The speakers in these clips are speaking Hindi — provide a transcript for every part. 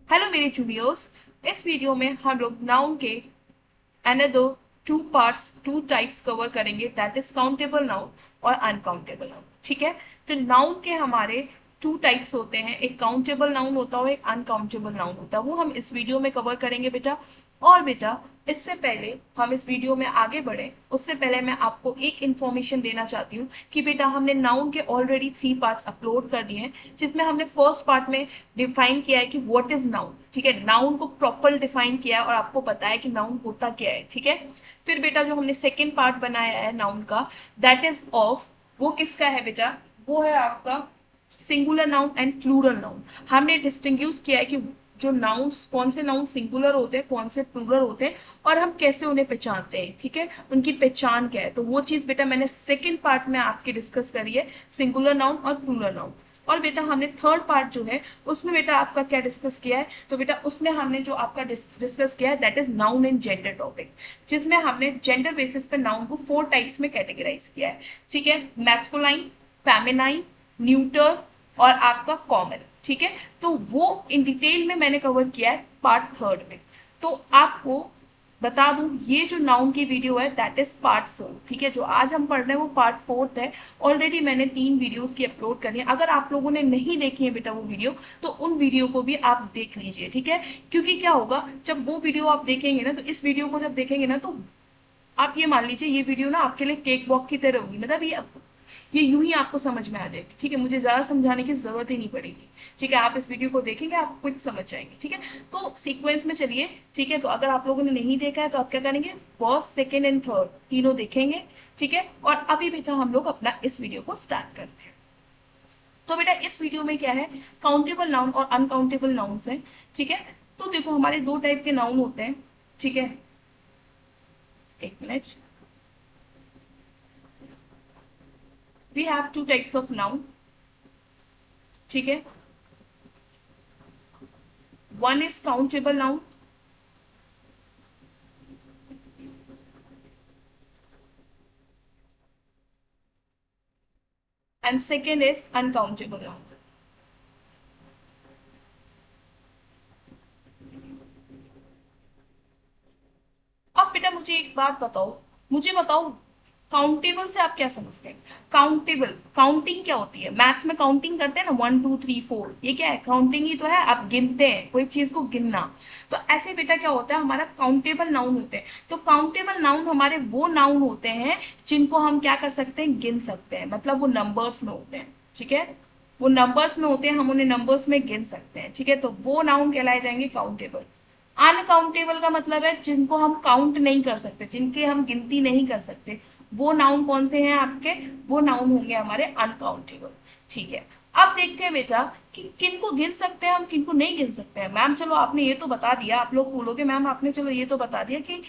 हेलो मेरे जूनियर्स। इस वीडियो में हम लोग नाउन के another two parts two types cover करेंगे, दैट इज काउंटेबल नाउन और अनकाउंटेबल नाउन। ठीक है, तो नाउन के हमारे टू टाइप्स होते हैं, एक काउंटेबल नाउन होता है और एक अनकाउंटेबल नाउन होता है। वो हम इस वीडियो में कवर करेंगे बेटा। और बेटा, इससे पहले हम इस वीडियो में आगे बढ़े उससे पहले मैं आपको एक इंफॉर्मेशन देना चाहती हूँ कि बेटा हमने नाउन के ऑलरेडी 3 पार्ट्स अपलोड कर दिए हैं, जिसमें हमने फर्स्ट पार्ट में डिफाइन किया है कि व्हाट इज नाउन। ठीक है, नाउन को प्रॉपर डिफाइन किया है और आपको पता है कि नाउन होता क्या है। ठीक है, फिर बेटा जो हमने सेकेंड पार्ट बनाया है नाउन का, दैट इज ऑफ, वो किसका है बेटा? वो है आपका singular noun and plural noun. हमने डिस्टिंग्विश किया है कि जो नाउन्स, कौन से नाउन सिंगुलर होते हैं, कौन से प्लूरल होते हैं, और हम कैसे उन्हें पहचानते हैं। ठीक है, उनकी पहचान क्या है, तो वो चीज बेटा मैंने सेकेंड पार्ट में आपकी डिस्कस करी है, सिंगुलर नाउन और प्लूरल नाउन। और बेटा हमने थर्ड पार्ट जो है उसमें बेटा आपका क्या डिस्कस किया है, तो बेटा उसमें हमने जो आपका डिस्कस किया है that is noun in gender topic, जिसमें हमने जेंडर बेसिस पे नाउन को 4 टाइप्स में कैटेगराइज किया है। ठीक है, मैस्कुलाइन, फेमिनाइन, न्यूटर और आपका कॉमन। ठीक है, तो वो इन डिटेल में मैंने कवर किया है पार्ट थर्ड में। तो आपको बता दूं, ये जो नाउन की वीडियो है दैट इज पार्ट 4। ठीक है, जो आज हम पढ़ रहे हैं वो पार्ट 4 है। ऑलरेडी मैंने 3 वीडियोस की अपलोड करी है। अगर आप लोगों ने नहीं देखी है बेटा वो वीडियो, तो उन वीडियो को भी आप देख लीजिए। ठीक है, क्योंकि क्या होगा, जब वो वीडियो आप देखेंगे ना, तो इस वीडियो को जब देखेंगे ना, तो आप ये मान लीजिए ये वीडियो ना आपके लिए केक वॉक की तरह होगी। मतलब ये यूं ही आपको समझ में आ जाएगी। ठीक है, मुझे ज्यादा समझाने की जरूरत ही नहीं पड़ेगी। ठीक है, आप इस वीडियो को देखेंगे आप कुछ समझ जाएंगे। ठीक है, तो सीक्वेंस में चलिए। ठीक है, तो अगर आप लोगों ने नहीं देखा है तो आप क्या करेंगे, फर्स्ट सेकेंड एंड थर्ड तीनों देखेंगे। ठीक है, और अभी बेटा हम लोग अपना इस वीडियो को स्टार्ट करते हैं। तो बेटा इस वीडियो में क्या है, काउंटेबल नाउन और अनकाउंटेबल नाउन्स है। ठीक है, तो देखो हमारे 2 टाइप के नाउन होते हैं। ठीक है, एक मिनट। We have 2 types of noun. ठीक है, one is countable noun and second is uncountable noun। अब बेटा मुझे एक बात बताओ, मुझे बताओ काउंटेबल से आप क्या समझते हैं? काउंटेबल, काउंटिंग क्या होती है? मैथ्स में काउंटिंग करते हैं ना, 1 2 3 4, ये क्या है? काउंटिंग ही तो है, आप गिनते हैं कोई चीज को, गिनना। तो ऐसे बेटा क्या होता है, हमारा काउंटेबल नाउन होते हैं। तो काउंटेबल नाउन हमारे वो नाउन होते हैं जिनको हम क्या कर सकते हैं, गिन सकते हैं। मतलब वो नंबर्स में होते हैं। ठीक है, वो नंबर्स में होते हैं, हम उन्हें नंबर्स में गिन सकते हैं। ठीक है, तो वो नाउन कहलाए जाएंगे काउंटेबल। अनकाउंटेबल का मतलब है जिनको हम काउंट नहीं कर सकते, जिनके हम गिनती नहीं कर सकते। वो नाउन कौन से हैं आपके? वो नाउन होंगे हमारे अनकाउंटेबल। ठीक है, अब देखते हैं बेटा कि किनको गिन सकते हैं हम, किनको नहीं गिन सकते हैं। मैम चलो आपने ये तो बता दिया, आप लोग बोलोगे मैम आपने चलो ये तो बता दिया कि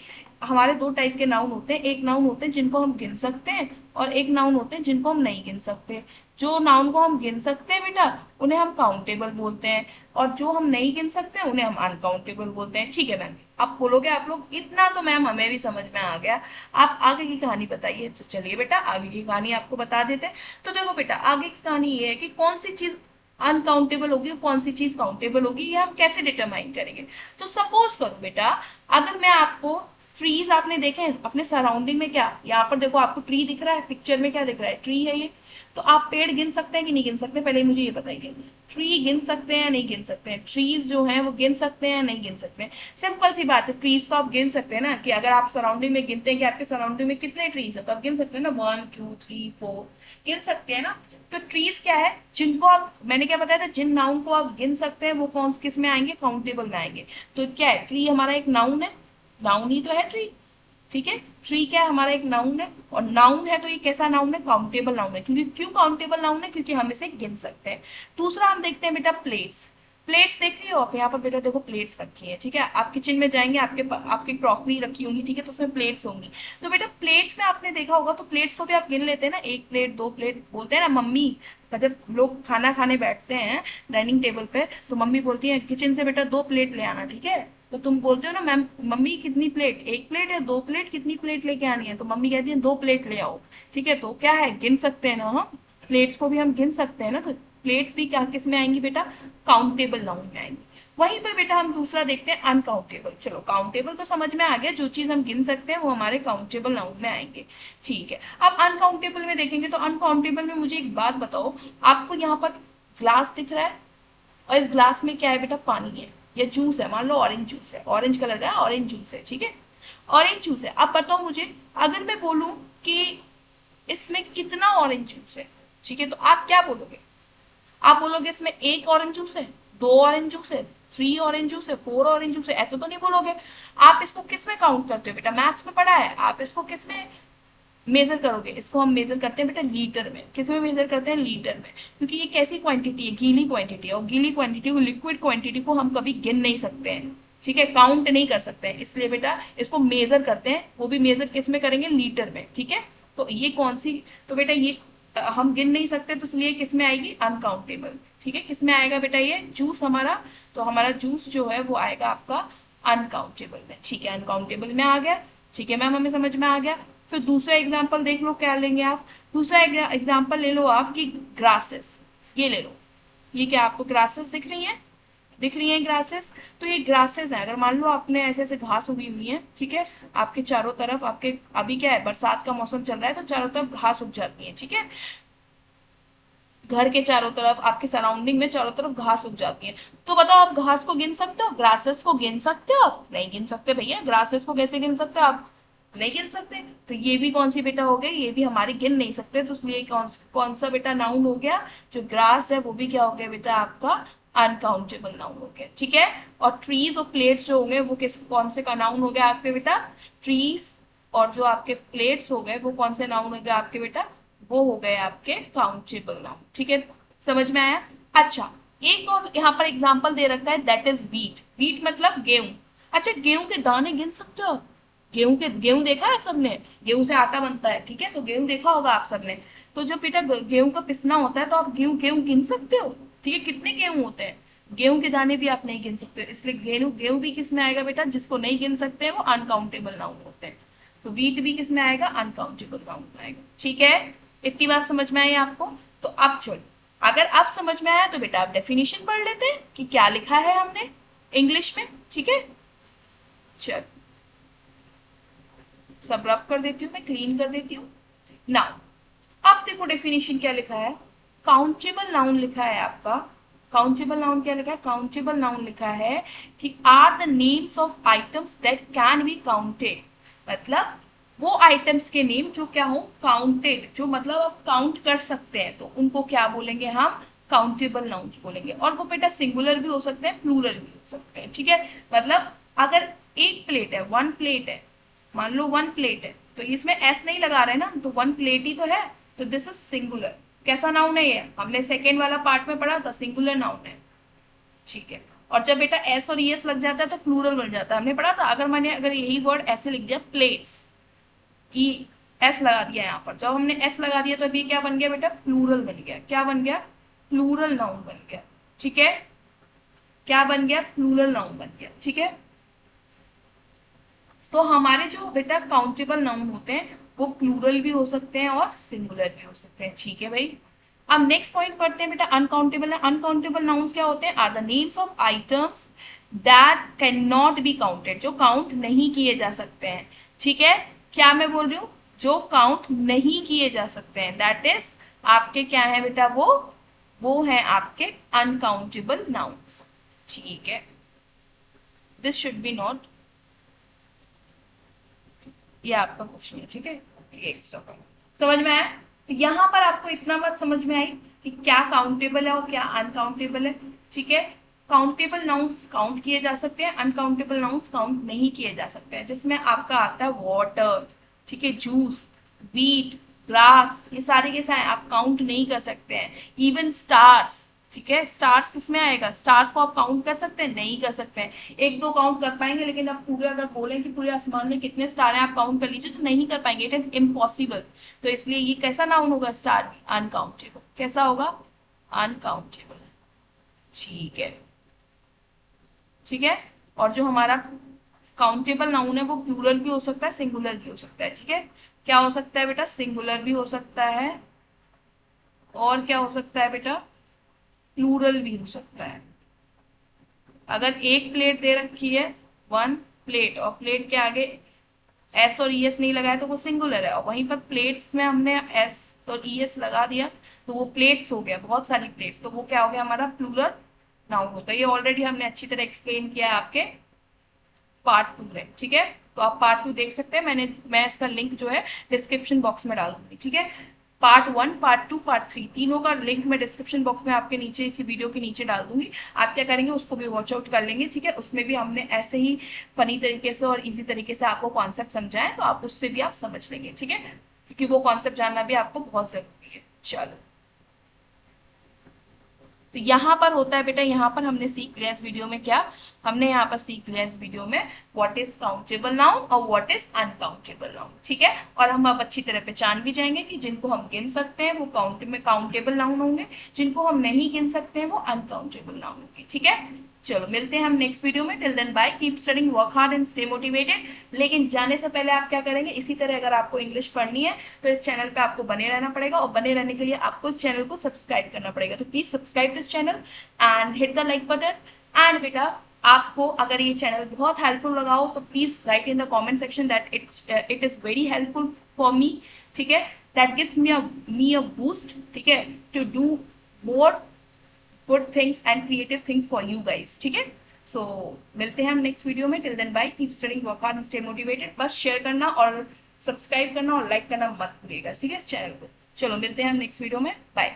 हमारे 2 टाइप के नाउन होते हैं। एक नाउन होते हैं जिनको हम गिन सकते हैं और एक नाउन होते हैं जिनको हम नहीं गिन सकते। जो नाउन को हम गिन सकते हैं बेटा उन्हें हम काउंटेबल बोलते हैं, और जो हम नहीं गिन सकते उन्हें हम अनकाउंटेबल बोलते हैं। ठीक है मैम, आप बोलोगे आप लोग इतना तो मैम हमें भी समझ में आ गया, आप आगे की कहानी बताइए। तो चलिए बेटा आगे की कहानी आपको बता देते हैं। तो देखो बेटा आगे की कहानी ये है कि कौन सी चीज अनकाउंटेबल होगी और कौन सी चीज काउंटेबल होगी, ये हम कैसे डिटरमाइन करेंगे। तो सपोज करो बेटा, अगर मैं आपको ट्रीज, आपने देखे हैं अपने सराउंडिंग में, क्या यहाँ पर देखो आपको ट्री दिख रहा है, पिक्चर में क्या दिख रहा है, ट्री है ये। तो आप पेड़ गिन सकते हैं कि नहीं गिन सकते, पहले मुझे ये बताइए। ट्री गिन सकते हैं या नहीं गिन सकते हैं? ट्रीज जो हैं वो गिन सकते हैं या नहीं गिन सकते हैं? सिंपल सी बात है, ट्रीज को आप गिन सकते हैं ना, कि अगर आप सराउंडिंग में गिनते हैं कि आपके सराउंडिंग में कितने ट्रीज है, तो आप गिन सकते हैं ना, 1 2 3 4 गिन सकते हैं ना। तो ट्रीज क्या है, जिनको आप, मैंने क्या बताया था, जिन नाउन को आप गिन सकते हैं वो कौन किस में आएंगे, काउंटेबल में आएंगे। तो क्या है, ट्री हमारा एक नाउन है, नाउन ही तो है ट्री। ठीक है, ट्री क्या है, हमारा एक नाउन है, और नाउन है तो ये कैसा नाउन है, काउंटेबल नाउन है। क्योंकि क्यों काउंटेबल नाउन है, क्योंकि हम इसे गिन सकते हैं। दूसरा हम देखते हैं बेटा प्लेट्स। प्लेट्स देख रही हो आप यहाँ पर बेटा, देखो प्लेट्स रखी है। ठीक है, आप किचन में जाएंगे, आपकी क्रॉकरी रखी होंगी। ठीक है, तो उसमें प्लेट्स होंगी। तो बेटा प्लेट्स में आपने देखा होगा, तो प्लेट्स को भी आप गिन लेते हैं ना, 1 प्लेट 2 प्लेट बोलते हैं ना मम्मी। जब लोग खाना खाने बैठते हैं डाइनिंग टेबल पे, तो मम्मी बोलती है किचन से बेटा 2 प्लेट ले आना। ठीक है, तो तुम बोलते हो ना मैम, मम्मी कितनी प्लेट, 1 प्लेट या 2 प्लेट, कितनी प्लेट लेके आनी है, तो मम्मी कहती है 2 प्लेट ले आओ। ठीक है, तो क्या है, गिन सकते हैं ना हम, प्लेट्स को भी हम गिन सकते हैं ना। तो प्लेट्स भी क्या किस में आएंगी बेटा, काउंटेबल नाउन में आएंगी। वहीं पर बेटा हम दूसरा देखते हैं अनकाउंटेबल। चलो काउंटेबल तो समझ में आ गया, जो चीज हम गिन सकते हैं वो हमारे काउंटेबल नाउन में आएंगे, ठीक है। अब अनकाउंटेबल में देखेंगे तो अनकाउंटेबल में मुझे एक बात बताओ, आपको यहाँ पर ग्लास दिख रहा है और इस ग्लास में क्या है बेटा, पानी है या जूस है, मान लो ऑरेंज जूस है, ऑरेंज कलर का ऑरेंज जूस है, ठीक है, ऑरेंज जूस है। अब बताओ मुझे, अगर मैं बोलूं कि इसमें कितना ऑरेंज जूस है, ठीक है, तो आप क्या बोलोगे, आप बोलोगे इसमें एक ऑरेंज जूस है, दो ऑरेंज जूस है, थ्री ऑरेंज जूस है, फोर ऑरेंज जूस है, ऐसा तो नहीं बोलोगे। आप इसको किस में काउंट करते हो बेटा, मैथ्स में पढ़ा है, आप इसको किस में मेजर करोगे, इसको हम मेजर करते हैं बेटा लीटर में। किस में मेजर करते हैं, लीटर में, क्योंकि ये कैसी क्वांटिटी है, गीली क्वांटिटी है, और गीली क्वांटिटी को, लिक्विड क्वांटिटी को हम कभी गिन नहीं सकते हैं, ठीक है, काउंट नहीं कर सकते हैं, इसलिए बेटा इसको मेजर करते हैं, वो भी मेजर किस में करेंगे, लीटर में, ठीक है। तो ये कौन सी, तो बेटा ये हम गिन नहीं सकते, तो इसलिए किस में आएगी, अनकाउंटेबल, ठीक है। किस में आएगा बेटा, ये जूस हमारा, तो हमारा जूस जो है वो आएगा आपका अनकाउंटेबल में, ठीक है, अनकाउंटेबल में आ गया, ठीक है मैम, हमें समझ में आ गया। फिर दूसरा एग्जाम्पल देख लो, क्या लेंगे आप, दूसरा एग्जाम्पल ले लो आप कि ग्रासेस, ये ले लो, ये क्या आपको ग्रासेस दिख रही है, दिख रही है ग्रासेस, तो ये ग्रासेस है, अगर मान लो आपने ऐसे ऐसे घास उगी हुई है, ठीक है, आपके चारों तरफ, आपके अभी क्या है, बरसात का मौसम चल रहा है, तो चारों तरफ घास उग जाती है, ठीक है, घर के चारों तरफ, आपके सराउंडिंग में चारों तरफ घास उग जाती है। तो बताओ आप घास को गिन सकते हो, ग्रासेस को गिन सकते हो, आप नहीं गिन सकते भैया, ग्रासेस को कैसे गिन सकते हो आप, नहीं गिन सकते। तो ये भी कौन सी बेटा हो गई, ये भी हमारी गिन नहीं सकते, तो इसलिए कौन सा बेटा नाउन हो गया, जो ग्रास है वो भी क्या हो गया बेटा आपका अनकाउंटेबल नाउन हो गया, ठीक है। और ट्रीज और प्लेट्स जो होंगे वो किस कौन से का नाउन हो गया आपके बेटा, ट्रीज और जो आपके प्लेट्स हो गए वो कौन से नाउन हो गए आपके बेटा, वो हो गए आपके काउंटेबल नाउन, ठीक है, समझ में आया। अच्छा, एक और यहाँ पर एग्जांपल दे रखा है, दैट इज व्हीट, व्हीट मतलब गेहूं। अच्छा, गेहूं के दाने गिन सकते हो, गेहूं देखा है आप सबने, गेहूं से आटा बनता है, ठीक है, तो गेहूं देखा होगा आप सबने। तो जब बेटा गेहूं का पिसना होता है तो आप गेहूं गेहूं गिन सकते हो, ठीक है, कितने गेहूं होते हैं, गेहूं के दाने भी आप नहीं गिन सकते, इसलिए गेहूं गेहूं भी किस में आएगा बेटा, जिसको नहीं गिन सकते हैं वो अनकाउंटेबल नाउन होते हैं। तो वीट भी किस में आएगा, अनकाउंटेबल नाउन में आएगा, ठीक है। इतनी बात समझ में आई आपको। तो अब चलो, अगर आप समझ में आया तो बेटा आप डेफिनेशन पढ़ लेते हैं कि क्या लिखा है हमने इंग्लिश में, ठीक है। चल सब रब कर देती हूँ, मैं क्लीन कर देती हूँ। नाउ अब देखो डेफिनेशन क्या लिखा है, काउंटेबल नाउन लिखा है आपका, काउंटेबल नाउन क्या लिखा है, काउंटेबल नाउन लिखा है कि are the names of items that can be counted, मतलब वो आइटम्स के नेम जो क्या हो, काउंटेड, जो मतलब आप काउंट कर सकते हैं, तो उनको क्या बोलेंगे हम, काउंटेबल नाउन्स बोलेंगे। और वो बेटा सिंगुलर भी हो सकते हैं, प्लूरल भी हो सकते हैं, ठीक है। मतलब अगर एक प्लेट है, वन प्लेट है, मान लो वन प्लेट है, तो इसमें एस नहीं लगा रहे ना, तो वन प्लेट ही तो है, तो दिस इज सिंगुलर। कैसा नाउन है ये, हमने सेकेंड वाला पार्ट में पढ़ा था, सिंगुलर नाउन है, ठीक है। और जब बेटा एस और ईएस लग जाता है तो प्लूरल बन जाता है, हमने पढ़ा था, अगर मैंने अगर यही वर्ड ऐसे लिख दिया प्लेट्स, ई एस लगा दिया यहाँ पर, जब हमने एस लगा दिया तो अभी क्या बन गया बेटा, प्लूरल बन गया, क्या बन गया, प्लूरल नाउन बन गया, ठीक है, क्या बन गया, प्लूरल नाउन बन गया, ठीक है। तो हमारे जो बेटा काउंटेबल नाउन होते हैं वो प्लूरल भी हो सकते हैं और सिंगुलर भी हो सकते हैं, ठीक है भाई। अब नेक्स्ट पॉइंट पढ़ते हैं बेटा, अनकाउंटेबल। अनकाउंटेबल नाउन्स क्या होते हैं, are the names of items that can not be counted, जो काउंट नहीं किए जा सकते हैं, ठीक है। क्या मैं बोल रही हूँ, जो काउंट नहीं किए जा सकते हैं, दैट इज आपके क्या है बेटा, वो है आपके अनकाउंटेबल नाउन्स, ठीक है। दिस शुड बी नॉट, ये आपका क्वेश्चन है, ठीक है, ये एक्स्ट्रा पॉइंट समझ में आया। तो यहाँ पर आपको इतना बात समझ में आई कि क्या काउंटेबल है और क्या अनकाउंटेबल है, ठीक है। काउंटेबल नाउन्स काउंट किए जा सकते हैं, अनकाउंटेबल नाउन्स काउंट नहीं किए जा सकते हैं, जिसमें आपका आता है वाटर, ठीक है, जूस, वीट, ग्रास, ये सारे के सारे आप काउंट नहीं कर सकते हैं। इवन स्टार्स, ठीक है, स्टार्स किस में आएगा, स्टार्स को आप काउंट कर सकते हैं, नहीं कर सकते हैं। एक दो काउंट कर पाएंगे, लेकिन आप पूरे अगर बोलें कि पूरे आसमान में कितने स्टार हैं आप काउंट कर लीजिए, तो नहीं कर पाएंगे, इट इज इम्पॉसिबल। तो इसलिए ये कैसा नाउन होगा, स्टार, अनकाउंटेबल, कैसा होगा, अनकाउंटेबल, ठीक है, ठीक है। और जो हमारा काउंटेबल नाउन है वो प्लूरल भी हो सकता है, सिंगुलर भी हो सकता है, ठीक है। क्या हो सकता है बेटा, सिंगुलर भी हो सकता है, और क्या हो सकता है बेटा, प्लूरल भी हो सकता है। अगर एक प्लेट दे रखी है, वन प्लेट, और प्लेट के आगे एस और ई एस नहीं लगाया तो वो सिंगुलर है, और वहीं पर प्लेट्स में हमने एस और ई एस लगा दिया तो वो प्लेट्स हो गया, बहुत सारी प्लेट्स, तो वो क्या हो गया हमारा प्लूरल नाउन होता है। ये ऑलरेडी हमने अच्छी तरह एक्सप्लेन किया है आपके पार्ट 2 में, ठीक है। तो आप पार्ट 2 देख सकते हैं, मैं इसका लिंक जो है डिस्क्रिप्शन बॉक्स में डाल दूंगी, ठीक है। पार्ट 1, पार्ट 2, पार्ट 3 तीनों का लिंक मैं डिस्क्रिप्शन बॉक्स में आपके नीचे इसी वीडियो के नीचे डाल दूंगी। आप क्या करेंगे, उसको भी वॉच आउट कर लेंगे, ठीक है। उसमें भी हमने ऐसे ही फनी तरीके से और इजी तरीके से आपको कॉन्सेप्ट समझाए, तो आप उससे भी आप समझ लेंगे, ठीक है, क्योंकि वो कॉन्सेप्ट जानना भी आपको बहुत जरूरी है। चलो, तो यहाँ पर होता है बेटा, यहाँ पर हमने सीख लिया इस वीडियो में क्या, हमने यहाँ पर सीख लिया इस वीडियो में व्हाट इज काउंटेबल नाउन और व्हाट इज अनकाउंटेबल नाउन, ठीक है। और हम अब अच्छी तरह पहचान भी जाएंगे कि जिनको हम गिन सकते हैं वो काउंटेबल नाउन होंगे, जिनको हम नहीं गिन सकते हैं वो अनकाउंटेबल नाउन होंगे, ठीक है। चलो मिलते हैं हम नेक्स्ट वीडियो में। Till then bye, keep studying, work hard and stay motivated. लेकिन जाने से पहले आप क्या करेंगे, इसी तरह अगर आपको इंग्लिश पढ़नी है तो इस चैनल पे आपको बने रहना पड़ेगा, और बने रहने के लिए आपको इस चैनल को सब्सक्राइब करना पड़ेगा। तो please subscribe this channel and hit the like button. And बेटा, आपको अगर ये चैनल बहुत हेल्पफुल लगा हो तो please write in the comment section that it is very helpful for me, ठीक है। That gives me a boost, ठीक है, to do more good things and creative things for you guys, ठीक है। सो मिलते हैं हम नेक्स्ट वीडियो में। Till then bye, keep studying, work hard and stay motivated. बस शेयर करना और सब्सक्राइब करना और लाइक करना मत भूलिएगा, ठीक है, इस चैनल को। चलो मिलते हैं हम नेक्स्ट वीडियो में, बाय।